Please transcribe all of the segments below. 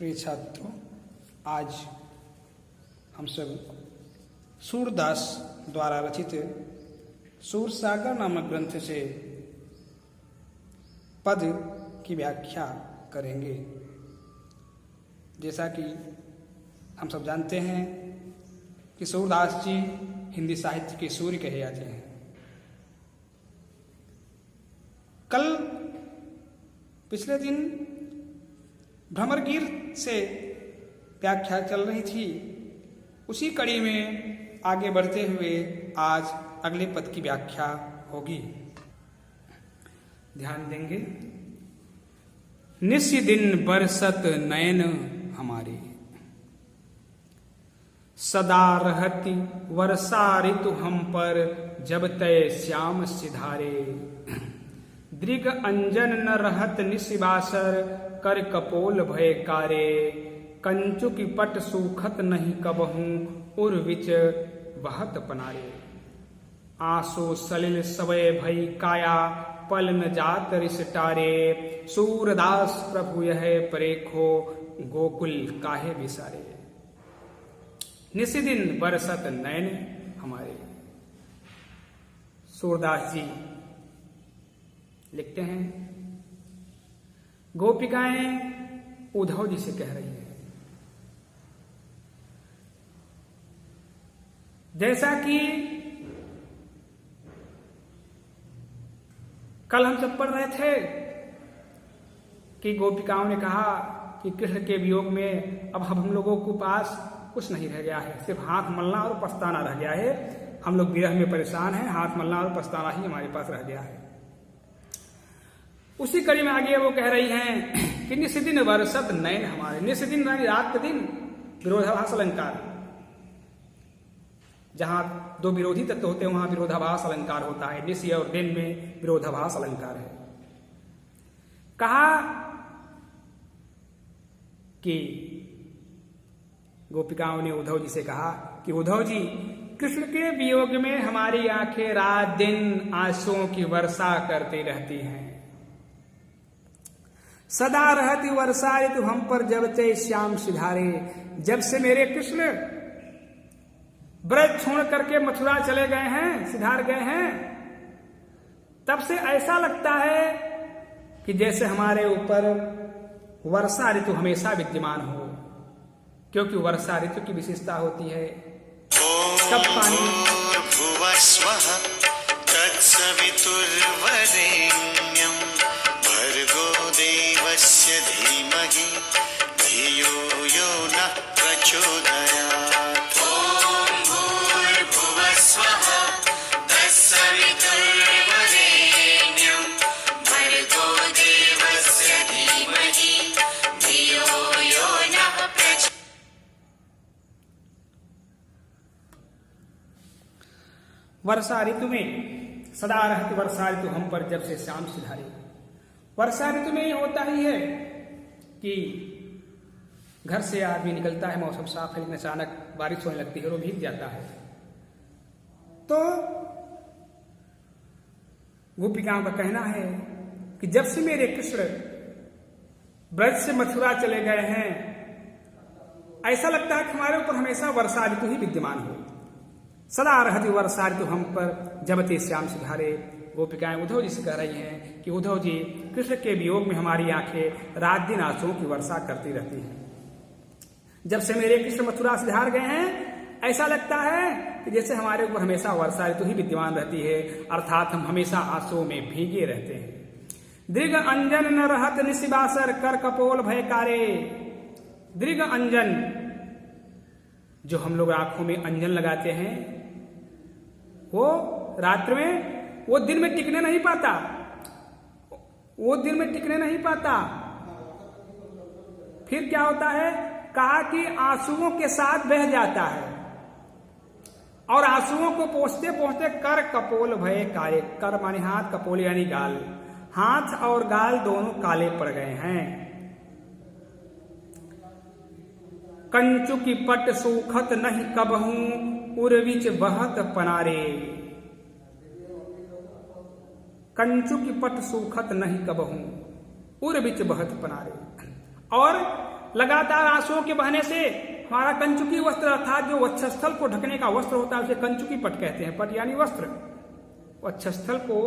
प्रिय छात्रों, आज हम सब सूरदास द्वारा रचित सूरसागर नामक ग्रंथ से पद की व्याख्या करेंगे। जैसा कि हम सब जानते हैं कि सूरदास जी हिंदी साहित्य के सूर्य कहे जाते हैं। कल पिछले दिन भ्रमरगीर से व्याख्या चल रही थी, उसी कड़ी में आगे बढ़ते हुए आज अगले पद की व्याख्या होगी। ध्यान देंगे। निस्य दिन बरसत नयन हमारे, सदा रहती वर्षा ऋतु हम पर, जब तय श्याम सिधारे। दृग अंजन न रहत निशिबासर, कर कपोल भय कारे। कंचुकी पट सूखत नहीं कबहूं, उर विच बहत पनारे। आसो सलिल सवय भई काया, पल न जात रिसटारे। सूरदास प्रभु यह परेखो, गोकुल काहे बिसारे। निशिदिन बरसत नयन हमारे। सूरदास जी लिखते हैं, गोपिकाएं उद्धव जी से कह रही हैं, जैसा कि कल हम सब पढ़ रहे थे कि गोपिकाओं ने कहा कि कृष्ण के वियोग में अब हम लोगों के पास कुछ नहीं रह गया है, सिर्फ हाथ मलना और पछताना रह गया है। हम लोग विरह में परेशान हैं, हाथ मलना और पछताना ही हमारे पास रह गया है। उसी कड़ी में आगे वो कह रही हैं कि निशिदिन बरसत नयन हमारे। निशिदिन यानी रात के दिन, विरोधाभास अलंकार। जहां दो विरोधी तत्व होते हैं वहां विरोधाभास अलंकार होता है। निश्य और दिन में विरोधाभास अलंकार है। कहा कि गोपिकाओं ने उद्धव जी से कहा कि उद्धव जी, कृष्ण के वियोग में हमारी आंखें रात दिन आंसुओं की वर्षा करती रहती हैं। सदा रहती वर्षा ऋतु हम पर, जब ते श्याम सिधारे। जब से मेरे कृष्ण ब्रज छोड़ करके मथुरा चले गए हैं, सिधार गए हैं, तब से ऐसा लगता है कि जैसे हमारे ऊपर वर्षा ऋतु हमेशा विद्यमान हो, क्योंकि वर्षा ऋतु की विशेषता होती है सब पानी देवस्य धीमहि धियो यो नः प्रचोदयात्। ॐ भूर्भुवः स्वः तत्सवितुर्वरेण्यं भर्गो देवस्य धीमहि धियो यो नः प्रचोदयात्। वर्षा ऋतु में सदा रहती वर्षा ऋतु हम पर, जब से श्याम सिधारे। वर्षा ऋतु में होता ही है कि घर से आदमी निकलता है, मौसम साफ है, लेकिन अचानक बारिश होने लगती है और वो भीग जाता है। तो गोपिकाओं का कहना है कि जब से मेरे कृष्ण ब्रज से मथुरा चले गए हैं, ऐसा लगता है कि हमारे ऊपर हमेशा वर्षा ऋतु ही विद्यमान हो। सदा रहती वर्षा ऋतु हम पर, जब ते श्याम सिधारे। गोपिकाएं उद्धव जी से कह रही हैं कि उद्धव जी, कृष्ण के वियोग में हमारी आंखें रात दिन आंसुओं की वर्षा करती रहती हैं। जब से मेरे कृष्ण मथुरा से धार गए हैं, ऐसा लगता है कि जैसे हमारे ऊपर हमेशा वर्षा ऋतु ही विद्यमान रहती है, अर्थात हम हमेशा आंसुओं में भीगे रहते हैं। दृग अंजन न रहत निशिबासर, कर कपोल भय कारे। दृग अंजन, जो हम लोग आंखों में अंजन लगाते हैं, वो रात्र में, वो दिन में टिकने नहीं पाता, वो दिन में टिकने नहीं पाता। फिर क्या होता है, कहा कि आंसुओं के साथ बह जाता है, और आंसुओं को पोंछते पोंछते कर कपोल भय काले। कर माने हाथ, कपोल यानी गाल। हाथ और गाल दोनों काले पड़ गए हैं। कंचु की पट सूखत नहीं कबहूं, उर्विच बहत पनारे। कंचु की पट सूखत नहीं कबहूं, उर्विच बहत पनारे। और लगातार आंसुओं के बहने से हमारा कंचुकी वस्त्र अर्थात जो वक्षस्थल को ढकने का वस्त्र होता है उसे कंचुकी पट कहते हैं। पट यानी वस्त्र, वक्षस्थल को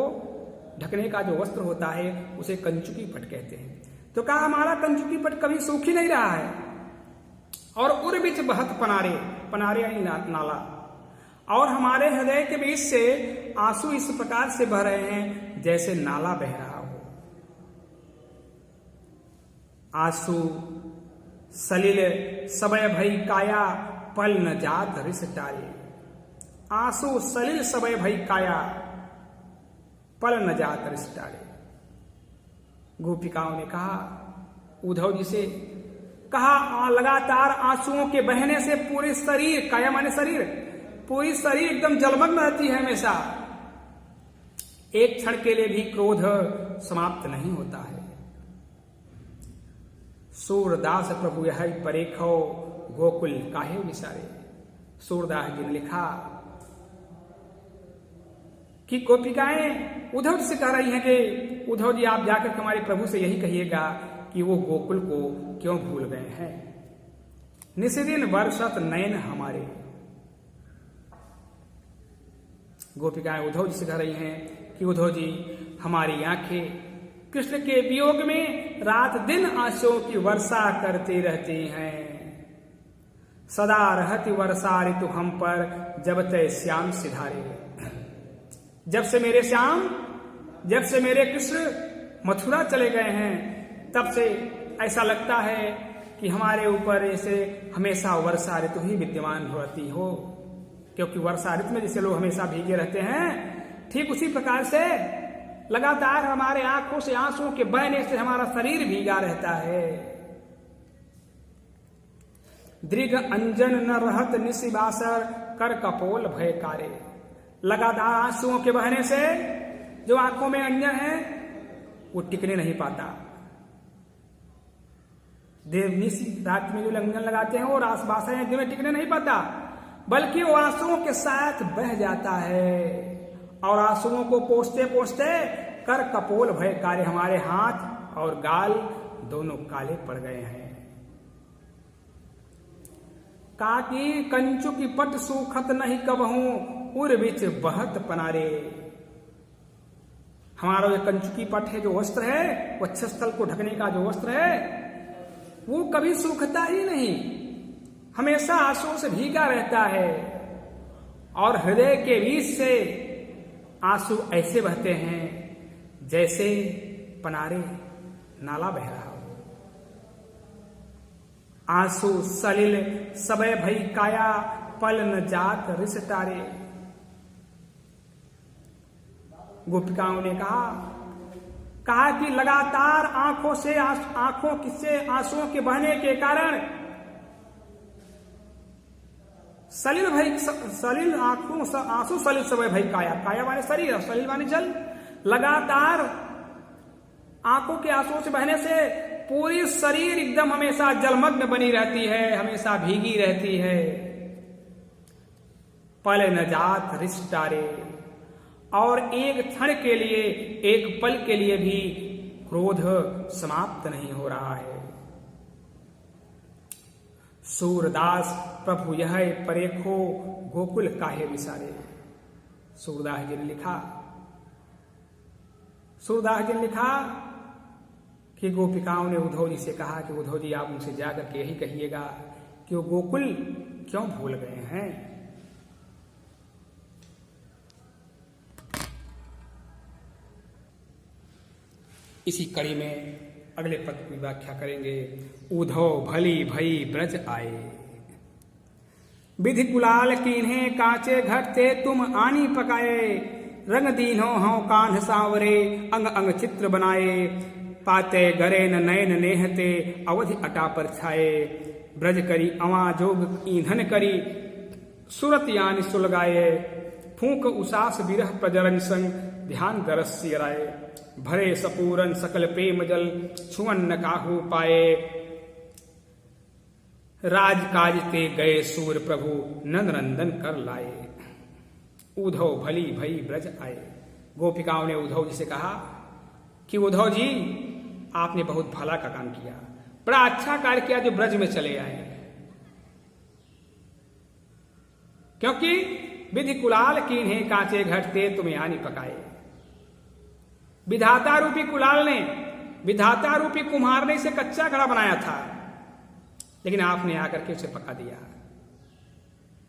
ढकने का जो वस्त्र होता है उसे कंचुकी पट कहते हैं। तो कहा हमारा कंचुकी पट कभी सूख ही नहीं रहा है। और उर बीच बहत पनारे, पनारे यानी नाला, और हमारे हृदय के बीच से आंसू इस प्रकार से बह रहे हैं जैसे नाला बह रहा हो। आंसू सलिल सबय भई काया, पल न जात रिस टारे। आंसू सलिल सबय भई काया, पल न जात रिस टारे। गोपिकाओं ने कहा, उद्धव जी से कहा, लगातार आंसुओं के बहने से पूरे शरीर, काया माने शरीर, पूरी शरीर एकदम जलमग्न रहती है हमेशा। एक क्षण के लिए भी क्रोध समाप्त नहीं होता है। सूरदास प्रभु यह परेखो, गोकुल काहे विसारे। सूरदास जी ने लिखा कि गोपिकाएं उद्धव से कह रही हैं कि उद्धव जी आप जाकर हमारे प्रभु से यही कहिएगा कि वो गोकुल को क्यों भूल गए हैं। निशिदिन वर्षत नयन हमारे। गोपिकाएं उद्धव जी से कह रही हैं कि उद्धव जी हमारी आंखें कृष्ण के वियोग में रात दिन आंसुओं की वर्षा करती रहती हैं। सदा रहती वर्षा ऋतु हम पर, जब तय श्याम सिधारे। जब से मेरे श्याम, जब से मेरे कृष्ण मथुरा चले गए हैं, तब से ऐसा लगता है कि हमारे ऊपर ऐसे हमेशा वर्षा ऋतु ही विद्यमान रहती हो। क्योंकि वर्षा ऋतु में जैसे लोग हमेशा भीगे रहते हैं, ठीक उसी प्रकार से लगातार हमारे आंखों से आंसुओं के बहने से हमारा शरीर भीगा रहता है। दृघ अंजन न रहत निशिबासर, कर कपोल भय कारे। लगातार आंसुओं के बहने से जो आंखों में अंजन है वो टिकने नहीं पाता। देवनिशी रात में जो अंजन लगाते हैं वो रासबासा दिन में टिकने नहीं पाता, बल्कि वो आंसुओं के साथ बह जाता है। और आंसुओं को पोंछते पोंछते कर कपोल भय कारे, हमारे हाथ और गाल दोनों काले पड़ गए हैं। काकी कंचु की पट सूखत नहीं कबहू, उर बिच बहत पनारे। हमारा जो कंचुकी पट है, जो वस्त्र है, वक्षस्थल को ढकने का जो वस्त्र है, वो कभी सूखता ही नहीं, हमेशा आंसुओं से भीगा रहता है। और हृदय के बीच से आंसू ऐसे बहते हैं जैसे पनारे, नाला बह रहा हो। आंसू सलिल सबय भई काया, पल न जात रिस टारे। गोपिकाओं ने कहा कि लगातार आंखों से आंसुओं के बहने के कारण सलिल आंसू सलिल सबय भई काया, काया माने शरीर और सलिल माने जल। लगातार आंखों के आंसुओं से बहने से पूरी शरीर एकदम हमेशा जलमग्न बनी रहती है, हमेशा भीगी रहती है। पल न जात रिस टारे, और एक क्षण के लिए, एक पल के लिए भी क्रोध समाप्त नहीं हो रहा है। सूरदास प्रभु यह परेखो, गोकुल काहे विसारे। सूरदास जी ने लिखा कि गोपिकाओं ने उद्धव जी से कहा कि उद्धव जी आप उनसे जाकर के यही कहिएगा कि वो गोकुल क्यों भूल गए हैं। इसी कड़ी में अगले पद की व्याख्या करेंगे। उद्धव भली भई ब्रज आए, विधि कुलाल कीन्हे कांचे घटते तुम आनी पकाए। रंग दीन्हो हौ कान्ह सांवरे, अंग अंग चित्र बनाए। पाते गरे न नयन नेहते, अवधि अटा पर छाए। ब्रज करी अवा जोग ईंधन करी, सुरत यानि सुलगाए। फूक उसास विरह प्रजरन संग, ध्यान दरस सियराए। भरे सपूरन सकल प्रेम जल, छुअन न काहू पाए। राज काज ते गए सूर प्रभु, नंद नंदन कर लाए। उद्धव भली भई ब्रज आए। गोपिकाओं ने उद्धव जी से कहा कि उद्धव जी आपने बहुत भला का काम किया, बड़ा अच्छा कार्य किया जो ब्रज में चले आए, क्योंकि विधि कुलाल कीन्हे कांचे घटते तुम यानी पकाए। विधाता रूपी कुलाल ने, विधाता रूपी कुम्हार ने इसे कच्चा घड़ा बनाया था, लेकिन आपने आकर के उसे पका दिया।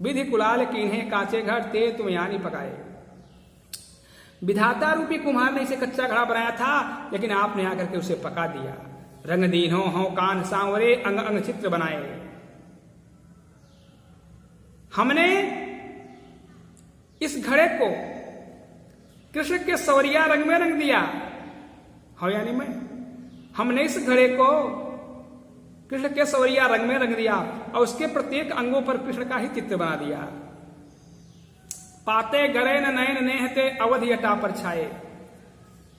विधि कुलाल कीन्हे कांचे घटते तुम यानी पकाए। विधाता रूपी कुम्हार ने इसे कच्चा घड़ा बनाया था, लेकिन आपने आकर के उसे पका दिया। रंग दीन्हो हों कान सांवरे अंग अंग चित्र बनाए। हमने इस घड़े को कृष्ण के सवरिया रंग में रंग दिया, हो यानी मैं, हमने इस घड़े को कृष्ण के सवरिया रंग में रंग दिया और उसके प्रत्येक अंगों पर कृष्ण का ही चित्र बना दिया। पाते गरे न नयन नेहते अवधि अटा पर छाए।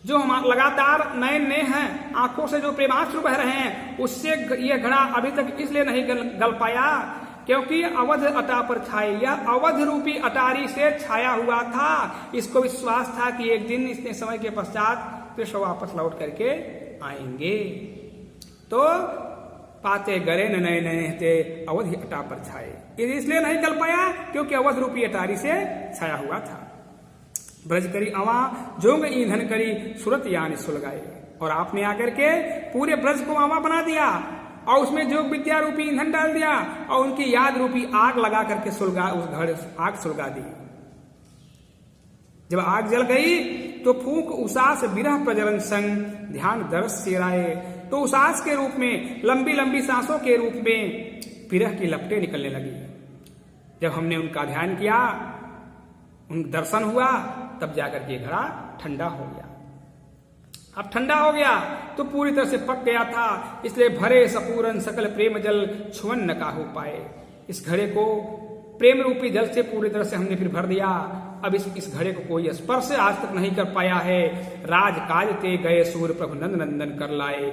जो हम लगातार नयन नेह हैं, आंखों से जो प्रेमाश्रु बह रहे हैं, उससे यह घड़ा अभी तक इसलिए नहीं गल पाया क्योंकि अवध अटा पर छाए। यह अवध रूपी अटारी से छाया हुआ था। इसको विश्वास था कि एक दिन इतने समय के पश्चात कृष्ण वापस लौट करके आएंगे। तो पाते गरे न नए नए अवधि अटा पर छाए, इसलिए नहीं गल पाया क्योंकि अवध रूपी अटारी से छाया हुआ था। ब्रज करी अवा जोग ईंधन करी सुरत यानी सुलगाए। और आपने आकर के पूरे ब्रज को अवा बना दिया और उसमें जोग विद्या रूपी ईंधन डाल दिया और उनकी याद रूपी आग लगा करके सुलगा, उस घर आग सुलगा दी। जब आग जल गई तो फूंक उसास विरह प्रज्वलन संग ध्यान दरस सेराए। तो उसास के रूप में, लंबी लंबी सांसों के रूप में विरह की लपटें निकलने लगी। जब हमने उनका ध्यान किया, उन दर्शन हुआ, तब जाकर के घड़ा ठंडा हो गया। अब ठंडा हो गया तो पूरी तरह से पक गया था, इसलिए भरे सपूरन सकल प्रेम जल छुअन न काहू पाए। इस घड़े को प्रेम रूपी जल से पूरी तरह से हमने फिर भर दिया। अब इस घड़े को कोई स्पर्श आज तक नहीं कर पाया है। राज काज ते गए सूर्य प्रभु नंद नंदन कर लाए।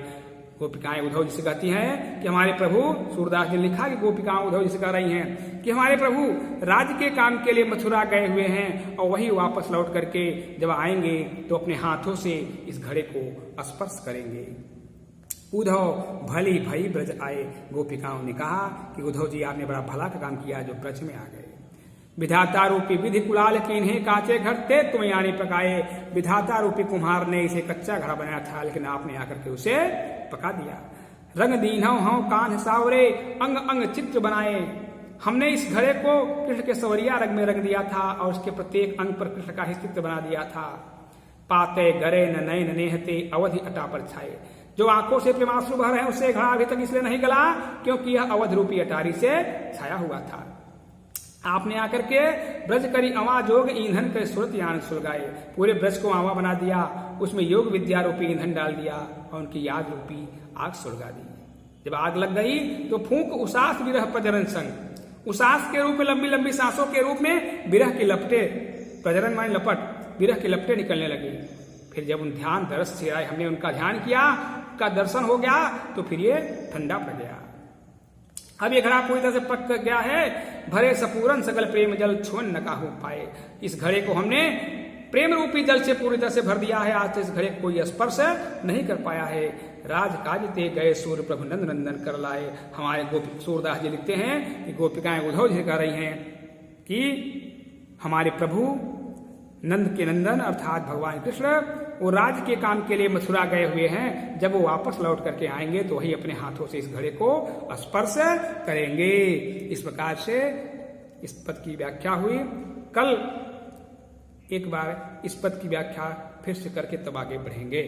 गोपिकाएं उद्धव जी से कहती हैं कि हमारे प्रभु, सूरदास जी ने लिखा कि गोपिकाएं उद्धव जी से कह रही हैं कि हमारे प्रभु राज्य के काम के लिए मथुरा गए हुए हैं और वही वापस लौट करके जब आएंगे तो अपने हाथों से इस घड़े को स्पर्श करेंगे। उद्धव भली भई ब्रज आए। गोपिकाओं ने कहा कि उद्धव जी आपने बड़ा भला का काम किया जो ब्रज में आ गए। विधाता रूपी विधि कुलाल कीन्हे कांचे घटते तुम यानी पकाए। विधाता रूपी कुम्हार ने इसे कच्चा घड़ा बनाया था, लेकिन आपने आकर के उसे पका दिया। रंग दीन्हो हों कान सावरे अंग अंग चित्र बनाए। हमने इस घड़े को कृष्ण के सवरिया रंग में रंग दिया था और उसके प्रत्येक अंग पर कृष्ण का ही चित्र बना दिया था। पाते गरे न नयन नेहते अवधि अटा पर छाए। जो आंखों से प्रेमाश्रु बह रहे हैं उससे घड़ा अभी तक इसलिए नहीं गला क्योंकि यह अवध रूपी अटारी से छाया हुआ था। आपने आकर के ब्रज करी अवा जोग ईंधन के सुरत यान सुलगाए। पूरे ब्रज को आवा बना दिया, उसमें योग विद्या रूपी ईंधन डाल दिया और उनकी याद रूपी आग सुलगा दी। जब आग लग गई तो फूंक उसास विरह प्रजनन संग। उसास के रूप में, लंबी लंबी सांसों के रूप में विरह की लपटे, प्रजनन माने लपट, विरह की लपटें निकलने लगी। फिर जब उन ध्यान दरस से आए, हमने उनका ध्यान किया, का दर्शन हो गया तो फिर ये ठंडा पड़ गया। अब ये घड़ा पूरी तरह से पक गया है। भरे सपूरन सकल प्रेम जल छुअन न काहू पाए। इस घड़े को हमने प्रेम रूपी जल से पूरी तरह से भर दिया है। आज इस घड़े को कोई स्पर्श नहीं कर पाया है। राज काज ते गए सूर्य प्रभु नंद नंदन कर लाए। हमारे सूरदास जी लिखते हैं कि गोपिकाएं उद्धव जी कह रही हैं कि हमारे प्रभु नंद के नंदन अर्थात भगवान कृष्ण वो राज्य के काम के लिए मथुरा गए हुए हैं। जब वो वापस लौट करके आएंगे तो वही अपने हाथों से इस घड़े को स्पर्श करेंगे। इस प्रकार से इस पद की व्याख्या हुई। कल एक बार इस पद की व्याख्या फिर से करके तब आगे बढ़ेंगे।